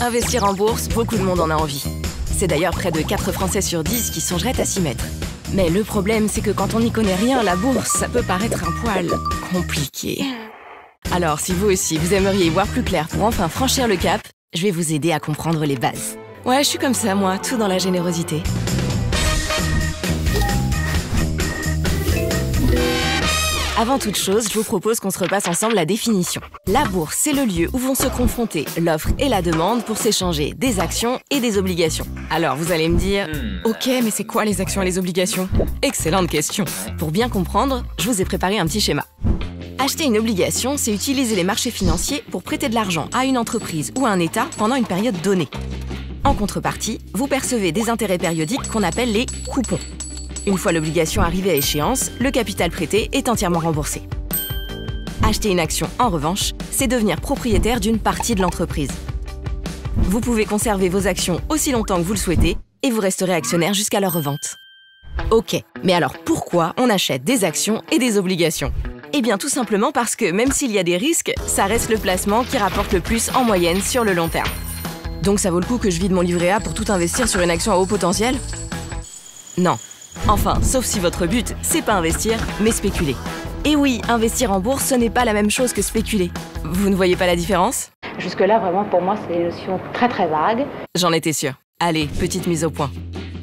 investir en bourse, beaucoup de monde en a envie. C'est d'ailleurs près de 4 Français sur 10 qui songeraient à s'y mettre. Mais le problème, c'est que quand on n'y connaît rien, la bourse, ça peut paraître un poil compliqué. Alors, si vous aussi, vous aimeriez y voir plus clair pour enfin franchir le cap, je vais vous aider à comprendre les bases. Ouais, je suis comme ça, moi, tout dans la générosité. Avant toute chose, je vous propose qu'on se repasse ensemble la définition. La bourse, c'est le lieu où vont se confronter l'offre et la demande pour s'échanger des actions et des obligations. Alors, vous allez me dire, ok, mais c'est quoi les actions et les obligations? Excellente question. Pour bien comprendre, je vous ai préparé un petit schéma. Acheter une obligation, c'est utiliser les marchés financiers pour prêter de l'argent à une entreprise ou à un État pendant une période donnée. En contrepartie, vous percevez des intérêts périodiques qu'on appelle les coupons. Une fois l'obligation arrivée à échéance, le capital prêté est entièrement remboursé. Acheter une action, en revanche, c'est devenir propriétaire d'une partie de l'entreprise. Vous pouvez conserver vos actions aussi longtemps que vous le souhaitez et vous resterez actionnaire jusqu'à leur revente. Ok, mais alors pourquoi on achète des actions et des obligations? Eh bien tout simplement parce que même s'il y a des risques, ça reste le placement qui rapporte le plus en moyenne sur le long terme. Donc ça vaut le coup que je vide mon livret A pour tout investir sur une action à haut potentiel? Non. Enfin, sauf si votre but, c'est pas investir, mais spéculer. Et oui, investir en bourse, ce n'est pas la même chose que spéculer. Vous ne voyez pas la différence? Jusque-là, vraiment, pour moi, c'est une notion très très vague. J'en étais sûre. Allez, petite mise au point.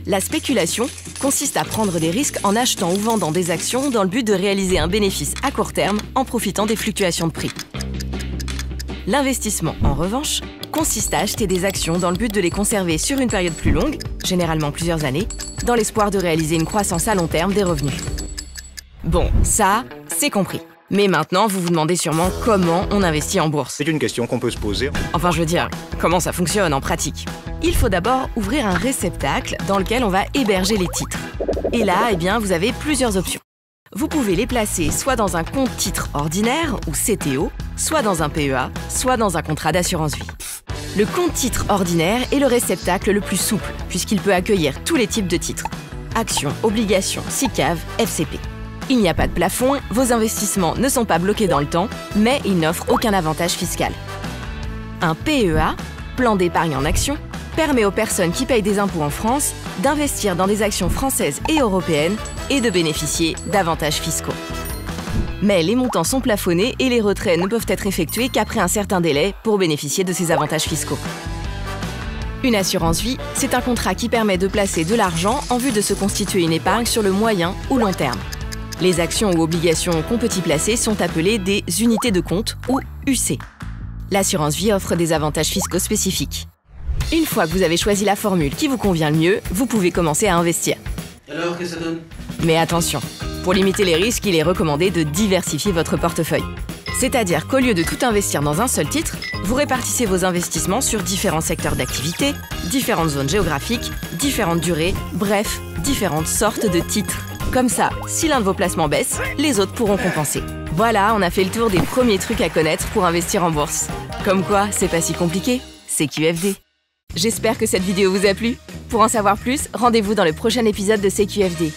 La spéculation consiste à prendre des risques en achetant ou vendant des actions dans le but de réaliser un bénéfice à court terme en profitant des fluctuations de prix. L'investissement, en revanche, consiste à acheter des actions dans le but de les conserver sur une période plus longue, généralement plusieurs années, dans l'espoir de réaliser une croissance à long terme des revenus. Bon, ça, c'est compris. Mais maintenant, vous vous demandez sûrement comment on investit en bourse. C'est une question qu'on peut se poser. Enfin, je veux dire, comment ça fonctionne en pratique? Il faut d'abord ouvrir un réceptacle dans lequel on va héberger les titres. Et là, eh bien, vous avez plusieurs options. Vous pouvez les placer soit dans un compte titre ordinaire, ou CTO, soit dans un PEA, soit dans un contrat d'assurance vie. Le compte titre ordinaire est le réceptacle le plus souple, puisqu'il peut accueillir tous les types de titres. Actions, obligations, SICAV, FCP. Il n'y a pas de plafond, vos investissements ne sont pas bloqués dans le temps, mais ils n'offrent aucun avantage fiscal. Un PEA, plan d'épargne en actions, permet aux personnes qui payent des impôts en France d'investir dans des actions françaises et européennes et de bénéficier d'avantages fiscaux. Mais les montants sont plafonnés et les retraits ne peuvent être effectués qu'après un certain délai pour bénéficier de ces avantages fiscaux. Une assurance vie, c'est un contrat qui permet de placer de l'argent en vue de se constituer une épargne sur le moyen ou long terme. Les actions ou obligations qu'on peut y placer sont appelées des unités de compte ou UC. L'assurance vie offre des avantages fiscaux spécifiques. Une fois que vous avez choisi la formule qui vous convient le mieux, vous pouvez commencer à investir. Alors, qu'est-ce que ça donne? Mais attention, pour limiter les risques, il est recommandé de diversifier votre portefeuille. C'est-à-dire qu'au lieu de tout investir dans un seul titre, vous répartissez vos investissements sur différents secteurs d'activité, différentes zones géographiques, différentes durées, bref, différentes sortes de titres. Comme ça, si l'un de vos placements baisse, les autres pourront compenser. Voilà, on a fait le tour des premiers trucs à connaître pour investir en bourse. Comme quoi, c'est pas si compliqué, c'est CQFD. J'espère que cette vidéo vous a plu. Pour en savoir plus, rendez-vous dans le prochain épisode de CQFD.